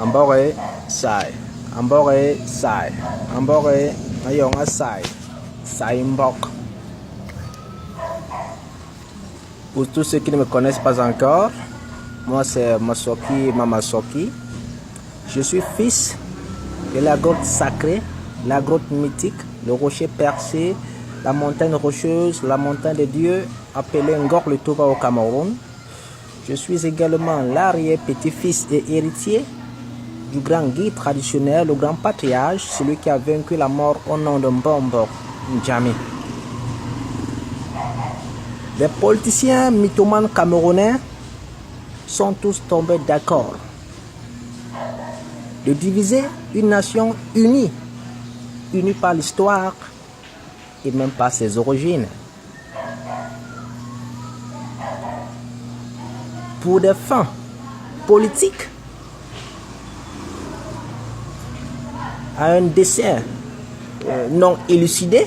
Ambore Sai, Ambore Sai, Ambore Ayonga Sai, Sai Mbok. Pour tous ceux qui ne me connaissent pas encore, moi c'est Masoki Mamasoki. Je suis fils de la grotte sacrée, la grotte mythique, le rocher percé, la montagne rocheuse, la montagne de Dieu, appelée Ngor le Touba au Cameroun. Je suis également l'arrière-petit-fils et héritier du grand guide traditionnel, le grand patriarche, celui qui a vaincu la mort au nom de Mbombo Ndjamé. Les politiciens mythomanes camerounais sont tous tombés d'accord de diviser une nation unie par l'histoire et même par ses origines. Pour des fins politiques, à un dessein non élucidé,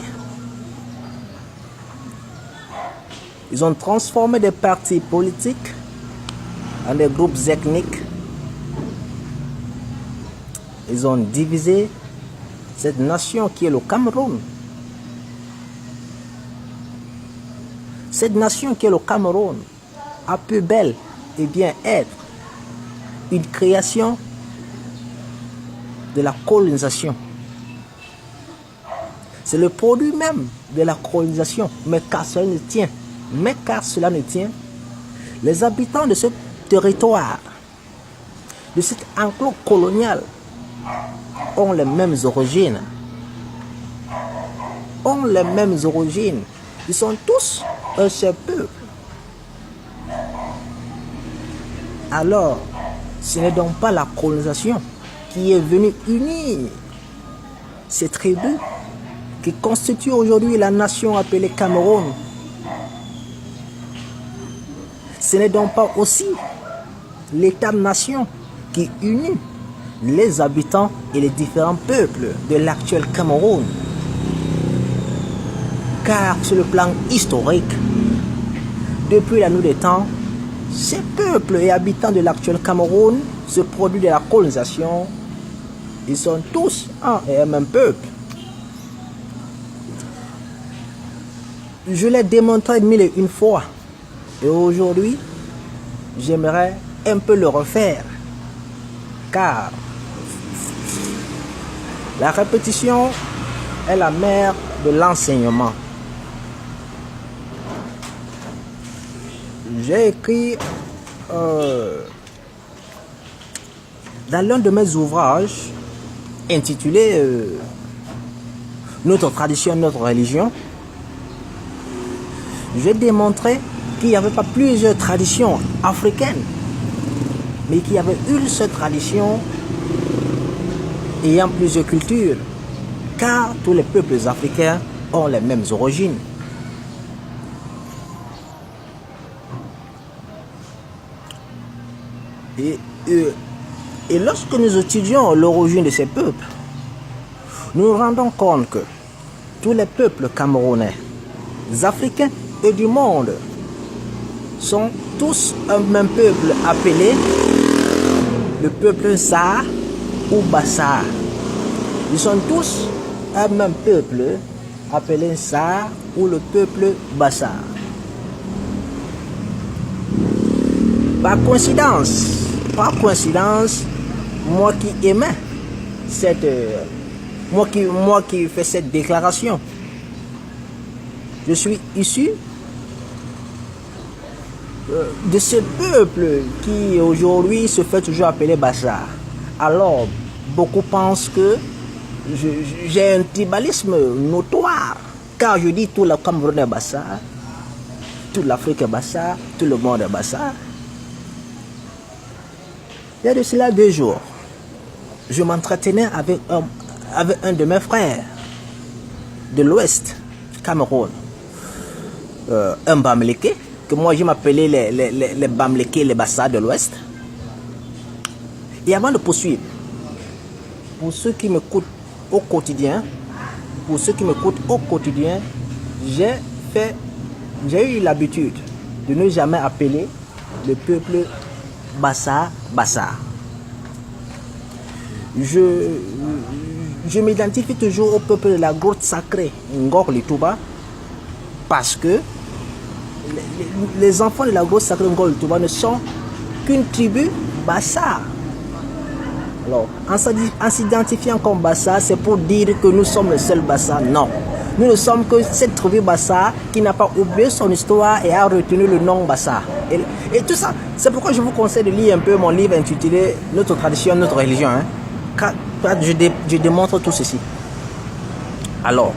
ils ont transformé des partis politiques en des groupes ethniques. Ils ont divisé cette nation qui est le Cameroun. Cette nation qui est le Cameroun a pu bel et bien être une création de la colonisation. C'est le produit même de la colonisation, mais car cela ne tient, les habitants de ce territoire, de cet enclos colonial, ont les mêmes origines. Ils sont tous un seul peuple. Alors, ce n'est donc pas la colonisation qui est venue unir ces tribus qui constituent aujourd'hui la nation appelée Cameroun. Ce n'est donc pas aussi l'État-nation qui unit les habitants et les différents peuples de l'actuel Cameroun. Car sur le plan historique, depuis la nuit des temps, ces peuples et habitants de l'actuel Cameroun, ce produit de la colonisation, ils sont tous un et un même peuple. Je l'ai démontré mille et une fois. Et aujourd'hui, j'aimerais un peu le refaire. Car la répétition est la mère de l'enseignement. J'ai écrit dans l'un de mes ouvrages intitulé Notre tradition, notre religion. J'ai démontré qu'il n'y avait pas plusieurs traditions africaines, mais qu'il y avait une seule tradition ayant plusieurs cultures, car tous les peuples africains ont les mêmes origines. Et lorsque nous étudions l'origine de ces peuples, nous nous rendons compte que tous les peuples camerounais, africains et du monde sont tous un même peuple appelé le peuple Sa ou Bassa. Ils sont tous un même peuple appelé Sa ou le peuple Bassa. Par coïncidence, moi qui aimais moi qui fais cette déclaration, je suis issu de ce peuple qui aujourd'hui se fait toujours appeler Bassa. Alors, beaucoup pensent que j'ai un tribalisme notoire, car je dis tout le Cameroun est Bassa, toute l'Afrique est Bassa, tout le monde est Bassa. Il y a de cela 2 jours, je m'entretenais avec un de mes frères de l'Ouest, Cameroun, un Bamléké, que moi je m'appelais les Bamlékés, les Bassa de l'Ouest. Et avant de poursuivre, pour ceux qui m'écoutent au quotidien, j'ai eu l'habitude de ne jamais appeler le peuple Bassa Bassa. je m'identifie toujours au peuple de la grotte sacrée Ngor Litouba parce que les enfants de la grotte sacrée Ngor Litouba ne sont qu'une tribu Bassa. Alors, en s'identifiant comme Bassa, c'est pour dire que nous sommes le seul Bassa. Non. Nous ne sommes que cette tribu Bassa qui n'a pas oublié son histoire et a retenu le nom Bassa. Et tout ça, c'est pourquoi je vous conseille de lire un peu mon livre intitulé Notre tradition, notre religion. Car je démontre tout ceci. Alors,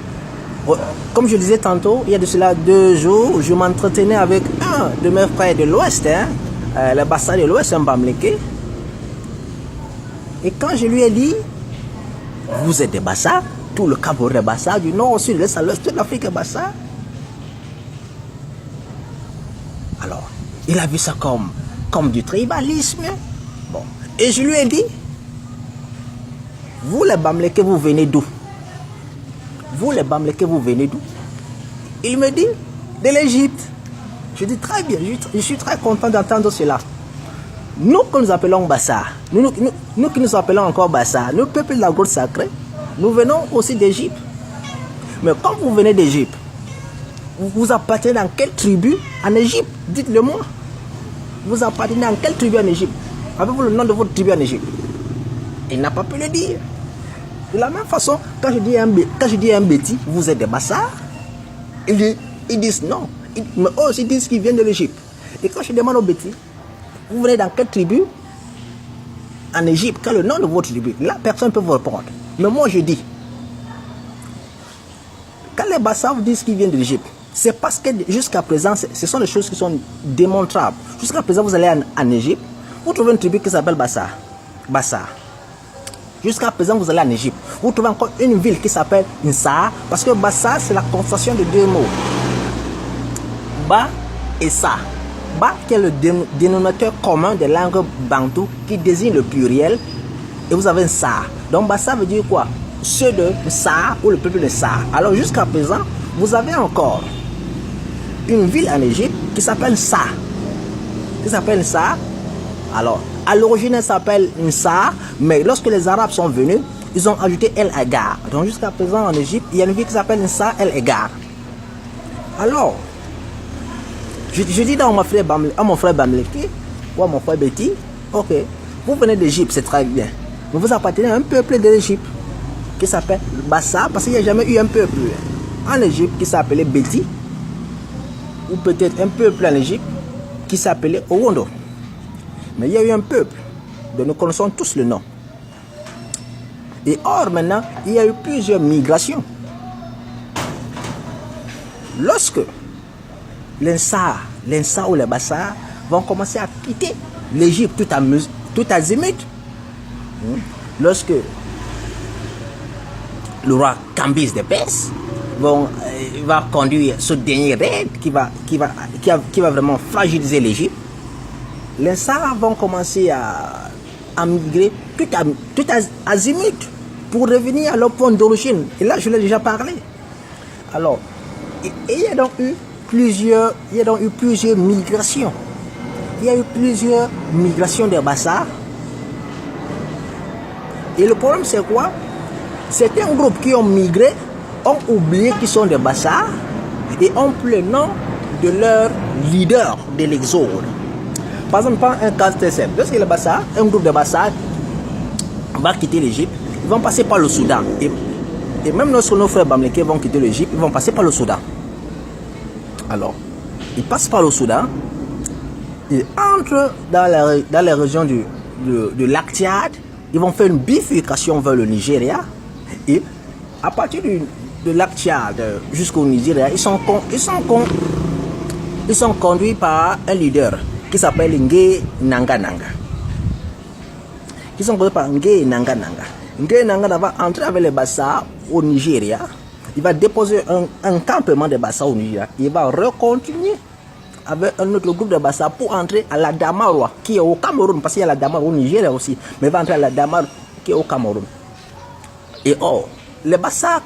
comme je disais tantôt, il y a de cela 2 jours, je m'entretenais avec un de mes frères de l'Ouest, le Bassa de l'Ouest, un Bamléké. Et quand je lui ai dit, vous êtes des Bassa, tout le Cameroun est Bassa, du nord au sud, de l'est à l'ouest, toute l'Afrique est Bassa. Alors, il a vu ça comme du tribalisme. Bon. Et je lui ai dit, vous les Bamléké, vous venez d'où? Vous les Bamléké, vous venez d'où? Il me dit, de l'Égypte. Je dis très bien, je suis très content d'entendre cela. Nous que nous appelons Bassa, nous qui nous appelons encore Bassa, nous peuple de la grotte sacrée, nous venons aussi d'Égypte. Mais quand vous venez d'Égypte, vous appartenez dans quelle tribu en Égypte? Dites-le moi. Vous appartenez dans quelle tribu en Égypte? Avez-vous le nom de votre tribu en Égypte? Il n'a pas pu le dire. De la même façon, quand je dis un bêtis, vous êtes des Bassa, ils disent non. Mais eux aussi disent qu'ils viennent de l'Égypte. Et quand je demande aux bêtis, vous venez dans quelle tribu en Égypte? Quel est le nom de votre tribu? Là, personne ne peut vous répondre. Mais moi, je dis, quand les Bassa vous disent qu'ils viennent de l'Égypte, c'est parce que jusqu'à présent, ce sont des choses qui sont démontrables. Jusqu'à présent, vous allez en Égypte, vous trouvez une tribu qui s'appelle Bassa. Jusqu'à présent, vous allez en Égypte, vous trouvez encore une ville qui s'appelle Nsa, parce que Bassa, c'est la construction de 2 mots. Ba et Sa. Ba, qui est le dénominateur commun des langues bantou, qui désigne le pluriel, et vous avez Nsa. Donc Bassa veut dire quoi? Ceux de Sa ou le peuple de Sa. Alors jusqu'à présent, vous avez encore une ville en Égypte qui s'appelle Sa. Alors, à l'origine, elle s'appelle Nsa, mais lorsque les Arabes sont venus, ils ont ajouté El Agar. Donc jusqu'à présent en Égypte, il y a une ville qui s'appelle Nsa El Agar. Alors, je dis à mon frère Bamléké ou à mon frère Betty, ok, vous venez d'Égypte, c'est très bien. Mais vous appartenez à un peuple de l'Égypte qui s'appelle Bassa, parce qu'il n'y a jamais eu un peuple en Égypte qui s'appelait Betty, ou peut-être un peuple en Égypte qui s'appelait Owondo. Mais il y a eu un peuple dont nous connaissons tous le nom. Et or maintenant, il y a eu plusieurs migrations. Lorsque l'Insa ou les Bassa vont commencer à quitter l'Égypte tout azimut, lorsque le roi Cambyse de Perse va conduire ce dernier raid qui va vraiment fragiliser l'Égypte, les Sahara vont commencer à migrer tout azimut pour revenir à leur point d'origine. Et là, je l'ai déjà parlé. Alors, il y a donc eu plusieurs migrations. Il y a eu plusieurs migrations des Bassa. Et le problème, c'est quoi? Certains groupes qui ont migré ont oublié qu'ils sont des Bassa et ont pris le nom de leur leader de l'exode. Par exemple, prends un cas très simple. Lorsque les Bassa, un groupe de Bassa va quitter l'Égypte, ils vont passer par le Soudan. Et même lorsque nos frères Bamléké vont quitter l'Égypte, ils vont passer par le Soudan. Alors, ils passent par le Soudan, ils entrent dans les régions du lac Tchad, ils vont faire une bifurcation vers le Nigeria. Et à partir du lac Tchad jusqu'au Nigeria, ils sont conduits par un leader qui s'appelle Ngué Nanga Nanga. Ils sont conduits par Ngué Nanga Nanga. Ngué Nanga Nanga va entrer avec les Bassa au Nigeria. Il va déposer un campement de Bassa au Nigeria. Il va recontinuer avec un autre groupe de Bassa pour entrer à la Damaroua, qui est au Cameroun, parce qu'il y a la Damaroua au Nigeria aussi, mais il va entrer à la Damaroua qui est au Cameroun. Et or, les Bassa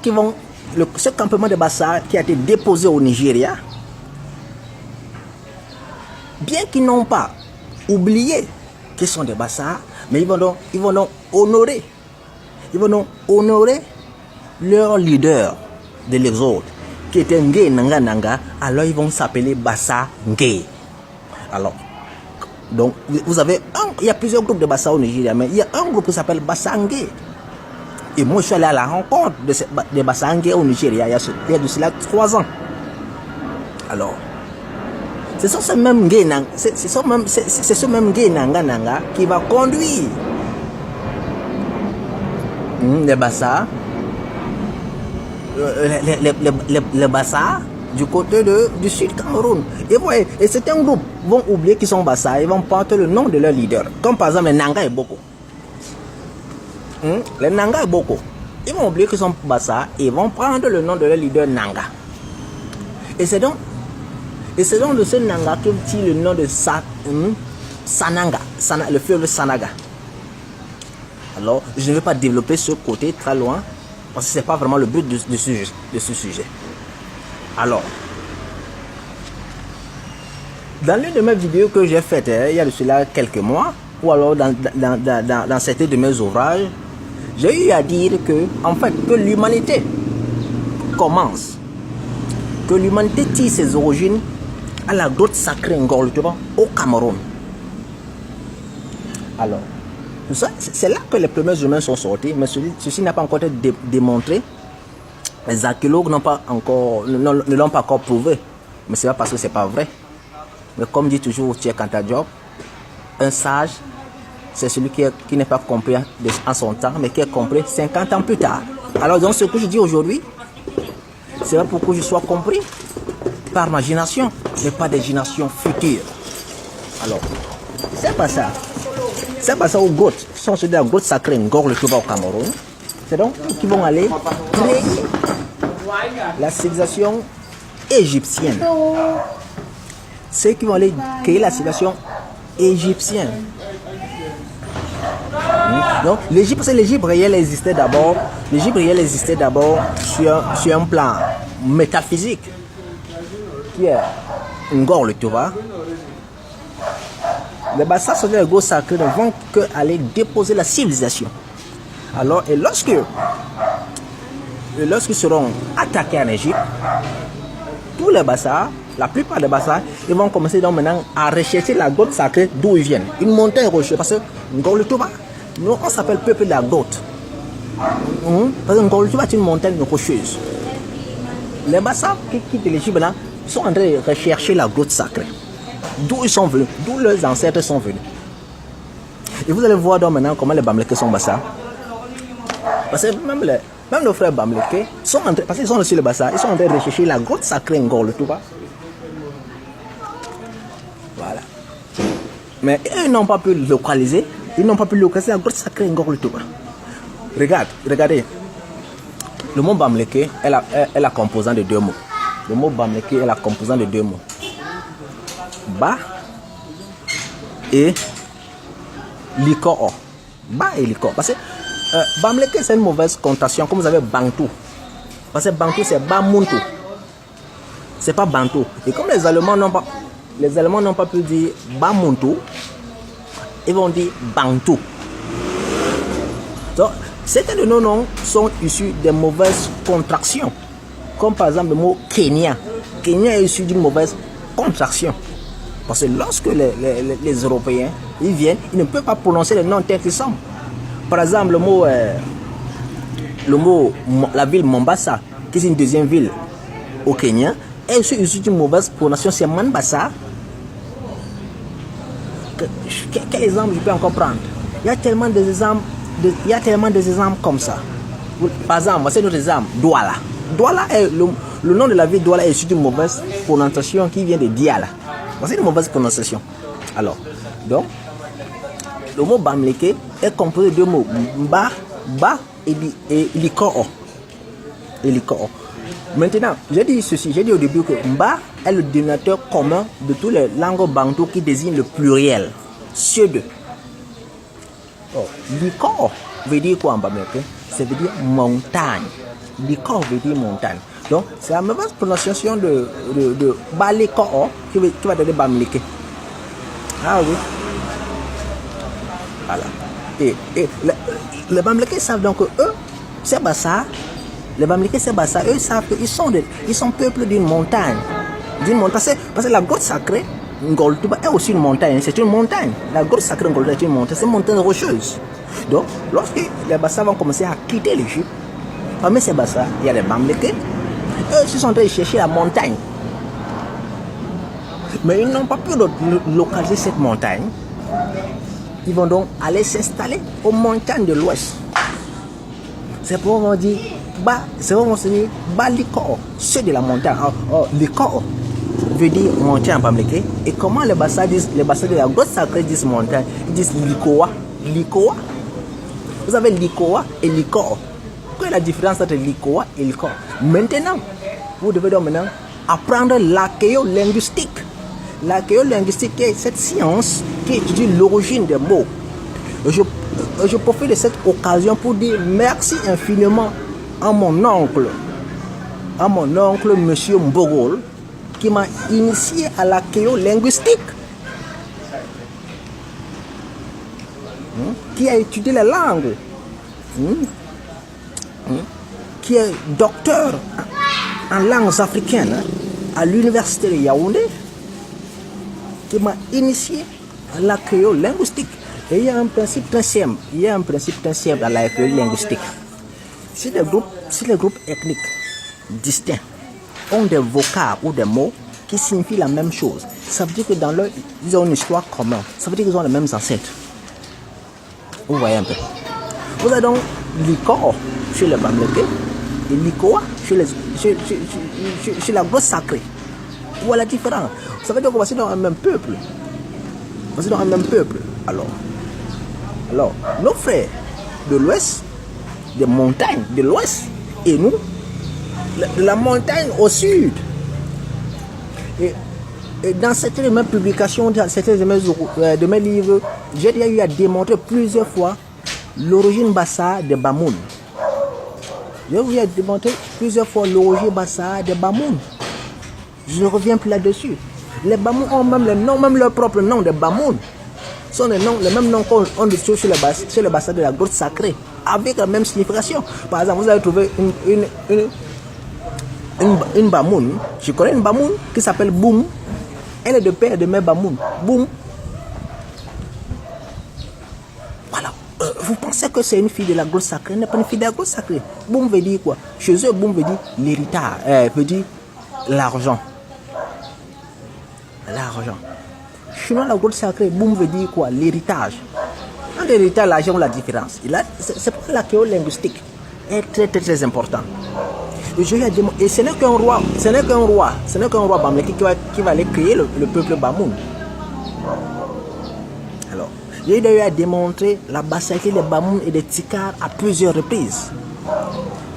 ce campement de Bassa qui a été déposé au Nigeria, bien qu'ils n'ont pas oublié qu'ils sont des Bassa, mais ils vont donc honorer Ils vont donc honorer leur leader de l'exode, qui était Nge Nanga Nanga, alors ils vont s'appeler Bassa Nge. Alors, donc, vous avez il y a plusieurs groupes de Bassa au Nigeria, mais il y a un groupe qui s'appelle Bassa Nge. Et moi, je suis allé à la rencontre de Bassa Nge au Nigeria, il y a de cela 3 ans. Alors, c'est ce même Nge Nanga, c'est ce même Nge Nanga Nanga qui va conduire les Bassa, les Bassa du côté du sud Cameroun. Et voyez, et certains groupes vont oublier qu'ils sont Bassa, ils vont porter le nom de leur leader. Comme par exemple les Nanga et Boko. Les Nanga et Boko. Ils vont oublier qu'ils sont Bassa et vont prendre le nom de leur leader Nanga. Et c'est donc de ce Nanga que tire le nom de Sananga, le fleuve Sanaga. Alors, je ne vais pas développer ce côté très loin, parce que ce n'est pas vraiment le but de ce sujet. Alors, dans l'une de mes vidéos que j'ai faites, il y a de cela quelques mois, ou alors dans certains de mes ouvrages, j'ai eu à dire que, en fait, que l'humanité commence, que l'humanité tire ses origines à la grotte sacrée Ngor-le-Toba au Cameroun. Alors, c'est là que les premiers humains sont sortis, mais ceci n'a pas encore été démontré. Les archéologues ne l'ont pas encore prouvé, mais c'est pas parce que c'est pas vrai. Mais comme dit toujours Cheikh Anta Diop, un sage, c'est celui qui n'est pas compris en son temps, mais qui est compris 50 ans plus tard. Alors donc ce que je dis aujourd'hui, c'est pas pour que je sois compris par ma génération, mais pas des générations futures. Alors, c'est pas ça. C'est pas ça aux grottes, qui sont ceux de la grotte sacrée Ngor-le-Toba au Cameroun. C'est donc eux qui vont aller créer la civilisation égyptienne. C'est qui vont aller créer la civilisation égyptienne. Donc l'Égypte, parce que l'Égypte réelle existait d'abord. L'Égypte réelle existait d'abord sur un plan métaphysique, qui est Ngor-le-Toba. Les Bassa sont des gros sacrés ne vont que aller déposer la civilisation. Alors, et lorsqu'ils seront attaqués en Égypte, tous les Bassa, la plupart des Bassa, ils vont commencer donc maintenant à rechercher la grotte sacrée d'où ils viennent. Une montagne rocheuse, parce que Ngor-le-Toba, nous on s'appelle peuple de la grotte. Parce que Ngor-le-Toba est une montagne rocheuse. Les Bassa qui quittent l'Égypte là, sont en train de rechercher la grotte sacrée. D'où ils sont venus, d'où leurs ancêtres sont venus. Et vous allez voir donc maintenant comment les Bamileke sont Bassa. Parce que même nos frères Bamileke sont en train, parce qu'ils sont sur le Bassa, ils sont en train de rechercher la grotte sacrée Ngor-le-Toba. Voilà. Mais eux n'ont pas pu localiser, la grotte sacrée Ngor-le-Toba. Regardez. Le mot Bamileke est la composante de 2 mots. Le mot Bamileke est la composante de 2 mots. Ba et Liko. Ba et Liko. Parce que Bamileke c'est une mauvaise connotation, comme vous avez Bantou. Parce que Bantou c'est Bamuntu. C'est pas Bantou. Et comme les Allemands n'ont pas pu dire Bamuntu, ils vont dire Bantou. Donc, certains de nos noms sont issus des mauvaises contractions. Comme par exemple le mot Kenya. Kenya est issu d'une mauvaise contraction. Parce que lorsque les Européens ils viennent, ils ne peuvent pas prononcer les noms tels qu'ils sont. Par exemple, la ville Mombasa, qui est une deuxième ville au Kenya, est issu d'une mauvaise prononciation, c'est Manbassa. Quel exemple je peux encore prendre? Il y a tellement des exemples comme ça. Par exemple, c'est notre exemple, Douala. Douala est le nom de la ville Douala est issu d'une mauvaise prononciation qui vient de Diala. C'est une mauvaise prononciation. Alors, donc, le mot Bamileke est composé de 2 mots, Ba et Liko. Maintenant, j'ai dit ceci, j'ai dit au début que Mba est le dénominateur commun de toutes les langues bantou qui désignent le pluriel. Ceux deux. Liko veut dire quoi en Bamileke? Ça veut dire montagne. Liko veut dire montagne. Donc, c'est la mauvaise prononciation de Baliko qui va donner Bamileke. Ah oui. Voilà. Et les Bamileke savent donc que eux, c'est Bassa, les Bamileke, c'est Bassa, eux savent qu'ils sont peuple d'une montagne. Parce que la grotte sacrée, Ngoltuba est aussi une montagne, c'est une montagne. La grotte sacrée Ngoltuba est une montagne, c'est une montagne rocheuse. Donc, lorsque les Bassa vont commencer à quitter l'Égypte, parmi ces Bassa, il y a les Bamileke, eux ils sont en train de chercher la montagne. Mais ils n'ont pas pu localiser cette montagne. Ils vont donc aller s'installer aux montagnes de l'Ouest. C'est pour on dit, c'est pour on se dit, Likoo, ceux de la montagne. Likoo veut dire montagne en Bamileke. Et comment les Bassa de la grotte sacrée disent montagne? Ils disent Likoa. Likoa. Vous avez Likoa et Likoo. Quelle est la différence entre Likoa et Likoo? Maintenant, vous devez donc maintenant apprendre l'archéolinguistique. L'archéolinguistique est cette science qui étudie l'origine des mots. Je profite de cette occasion pour dire merci infiniment à mon oncle, monsieur Mbogol, qui m'a initié à l'archéolinguistique, qui a étudié les langues, qui est docteur en langues africaines à l'université de Yaoundé, qui m'a initié à l'archéolinguistique. Et il y a un principe très simple. Dans l'archéolinguistique. Si les groupes ethniques distincts ont des vocables ou des mots qui signifient la même chose, ça veut dire que ils ont une histoire commune. Ça veut dire qu'ils ont les mêmes ancêtres. Vous voyez un peu. Vous avez donc Likoo chez les Bamileke et Likoa chez la grotte sacrée. Voilà la différence. Ça veut dire qu'on va dans un même peuple. Alors, nos frères de l'Ouest, des montagnes de l'Ouest, et nous, la montagne au sud. Et dans certaines de mes publications, dans certains de mes livres, j'ai déjà eu à démontrer plusieurs fois l'origine Bassa de Bamoun. J'ai eu à démontrer plusieurs fois l'origine Bassa de Bamoun. Je ne reviens plus là-dessus. Les Bamoun ont même le nom, même leur propre nom de Bamoun. Sont les mêmes noms qu'on trouve chez les Bassa de la grotte sacrée, avec la même signification. Par exemple, vous allez trouver une Bamoun. Je connais une Bamoun qui s'appelle Boum. Elle est de père de mes Bamoun. Boum. Voilà. Vous pensez que c'est une fille de la grotte sacrée? Elle n'est pas une fille de la grotte sacrée. Boum veut dire quoi? Chez eux, Boum veut dire l'héritage, veut dire l'argent. L'argent. Chez nous, la grotte sacrée, Boum veut dire quoi? L'héritage. Entre l'héritage et l'argent, la différence. C'est pour l'archéolinguistique est très, très, très important. Et ce n'est qu'un roi, Bamileke qui va aller créer le peuple Bamoun. Alors, j'ai eu à démontrer la bassaïté des Bamoun et des Tikar à plusieurs reprises.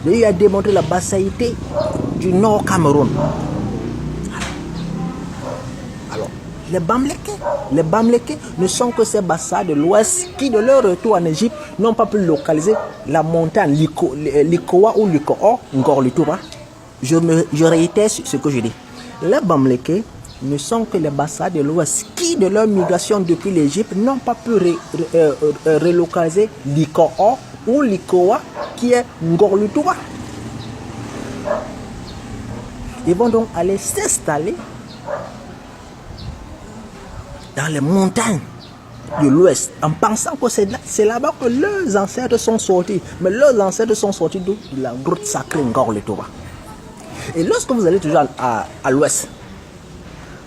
J'ai eu à démontrer la bassaïté du Nord Cameroun. Alors, les Bamileke ne sont que ces Bassa de l'Ouest qui, de leur retour en Égypte, n'ont pas pu localiser la montagne Likoa ou Likoo, Ngorlituba. Je réitère ce que je dis. Les Bamileke ne sont que les Bassa de l'Ouest qui, de leur migration depuis l'Égypte, n'ont pas pu relocaliser Likoo ou Likoa qui est Ngorlituba. Ils vont donc aller s'installer dans les montagnes de l'Ouest, en pensant que c'est là-bas que leurs ancêtres sont sortis. Mais leurs ancêtres sont sortis d'où? De la grotte sacrée Ngorlituba. Et lorsque vous allez toujours à l'Ouest,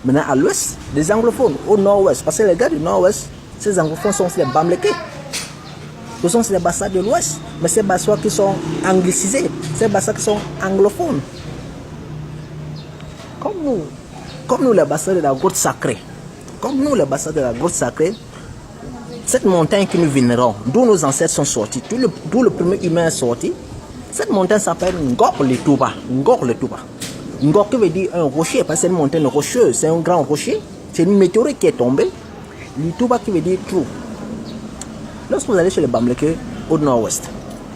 maintenant à l'Ouest, des anglophones, au Nord-Ouest, parce que les gars du Nord-Ouest, ces anglophones sont les Bamileke. Ce sont les Bassa de l'Ouest, mais ces Bassa qui sont anglicisés, ces Bassa qui sont anglophones. Comme nous les Bassa de la grotte sacrée. Cette montagne que nous vénérons, d'où nos ancêtres sont sortis, d'où le premier humain est sorti, cette montagne s'appelle Ngorlituba. Ngor qui veut dire un rocher, parce que c'est une montagne rocheuse, c'est un grand rocher, c'est une météorite qui est tombée. Lituba qui veut dire trou. Lorsque vous allez chez les Bamileke au nord-ouest,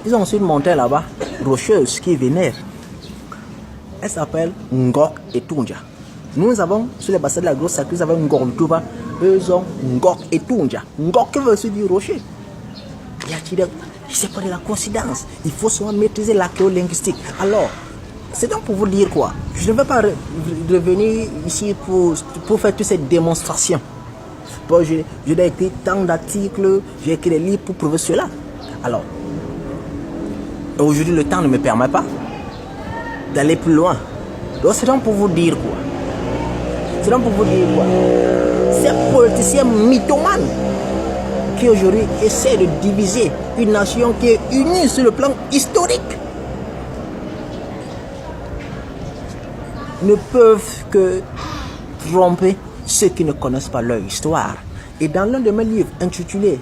ils ont aussi une montagne là-bas, rocheuse, qui vénère. Elle s'appelle Ngor et Tunja. Nous avons, sur les bassins de la grotte sacrée, nous avons Ngorlituba. Eux ont Ngor et Tunja. Ngor qui veut aussi dire rocher. C'est pas de la coïncidence. Il faut seulement maîtriser l'archéolinguistique. Alors, c'est donc pour vous dire quoi? Je ne vais pas revenir ici pour faire toutes ces démonstrations. Bon, j'ai écrit tant d'articles, j'ai écrit des livres pour prouver cela. Alors, aujourd'hui, le temps ne me permet pas d'aller plus loin. Donc, c'est donc pour vous dire quoi? C'est donc pour vous dire quoi? Ces politiciens mythomanes qui aujourd'hui essaient de diviser une nation qui est unie sur le plan historique ne peuvent que tromper ceux qui ne connaissent pas leur histoire. Et dans l'un de mes livres intitulé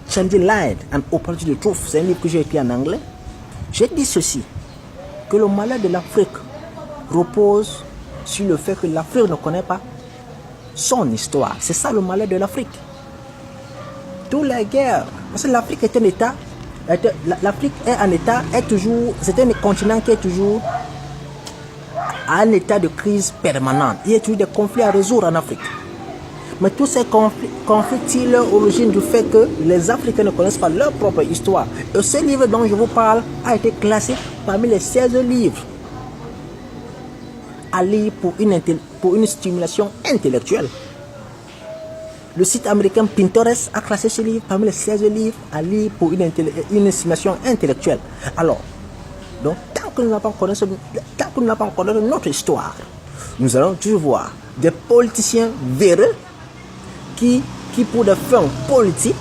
Changing Light and Opportunity to Truth, c'est un livre que j'ai écrit en anglais, j'ai dit ceci, que le malheur de l'Afrique repose sur le fait que l'Afrique ne connaît pas son histoire. C'est ça le malheur de l'Afrique. Toutes les guerres, parce que l'Afrique est un État, l'Afrique est un État, c'est un continent qui est toujours à un état de crise permanente. Il y a toujours des conflits à résoudre en Afrique. Mais tous ces conflits tirent leur origine du fait que les Africains ne connaissent pas leur propre histoire. Et ce livre dont je vous parle a été classé parmi les 16 livres à lire pour une stimulation intellectuelle. Le site américain Pinterest a classé ce livre parmi les 16 livres à lire pour une stimulation intellectuelle. Alors, donc, tant que nous n'avons pas connu notre histoire, nous allons toujours voir des politiciens véreux qui pour des fins politiques,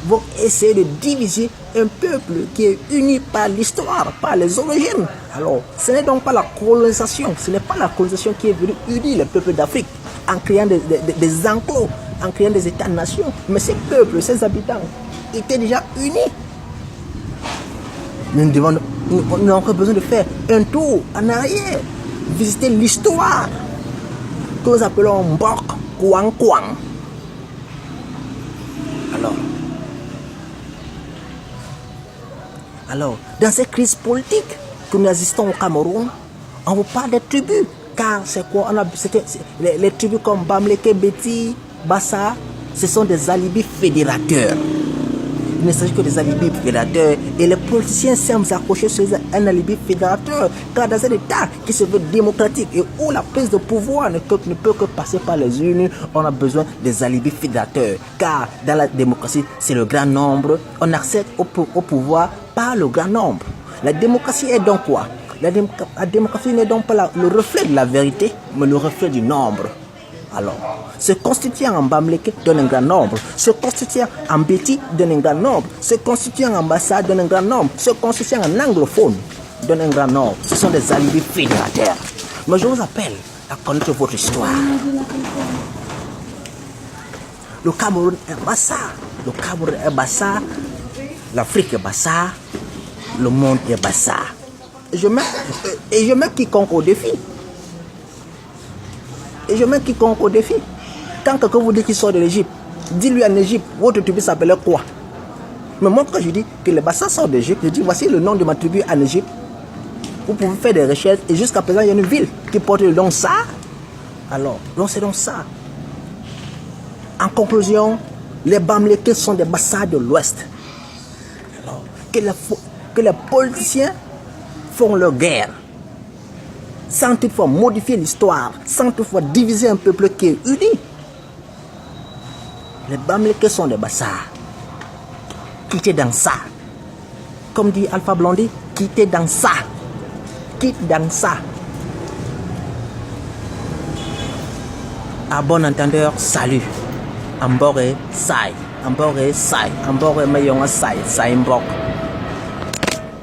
vont essayer de diviser un peuple qui est uni par l'histoire, par les origines. Alors, ce n'est donc pas la colonisation, ce n'est pas la colonisation qui est venue unir le peuple d'Afrique en créant des enclos, en créant des États-nations. Mais ces peuples, ces habitants étaient déjà unis. Nous avons encore besoin de faire un tour en arrière, visiter l'histoire que nous appelons Mbok Kwang Kwang. Alors, dans ces crises politiques que nous assistons au Cameroun, on vous parle des tribus. Car c'est quoi? Les tribus comme Bamleke, Beti, Bassa, ce sont des alibis fédérateurs. Il ne s'agit que des alibis fédérateurs. Et les politiciens semblent s'accrocher sur un alibi fédérateur. Car dans un État qui se veut démocratique et où la prise de pouvoir ne peut que passer par les urnes, on a besoin des alibis fédérateurs. Car dans la démocratie, c'est le grand nombre. On accède au pouvoir par le grand nombre. La démocratie est donc quoi? La démocratie n'est donc pas le reflet de la vérité, mais le reflet du nombre. Alors, se constituant en Bamleke donne un grand nombre, se constituant en Beti donne un grand nombre, se constituant en Bassa donne un grand nombre, se constituant en anglophone donne un grand nombre. Ce sont des alibis fédérateurs. Mais je vous appelle à connaître votre histoire. Le Cameroun est Bassa, le Cameroun est Bassa, l'Afrique est Bassa, le monde est Bassa. Et je mets quiconque au défi. Quand quelqu'un vous dit qu'il sort de l'Égypte, dis-lui en Égypte, votre tribu s'appelait quoi? Mais moi, quand je dis que les Bassa sortent d'Égypte, je dis voici le nom de ma tribu en Égypte. Vous pouvez faire des recherches et jusqu'à présent, il y a une ville qui porte le nom ça. Alors, donc c'est donc ça. En conclusion, les Bamleke sont des Bassa de l'Ouest. Alors, que les politiciens font leur guerre sans toutefois modifier l'histoire, sans toutefois diviser un peuple qui est uni. Les Bamleke sont des Bassa. Quittez dans ça. Comme dit Alpha Blondy, quittez dans ça. Quitte dans ça. À bon entendeur, salut. Ambore Sai. Ambore Sai. Ambore Mayonga Sai. Sai Mbok.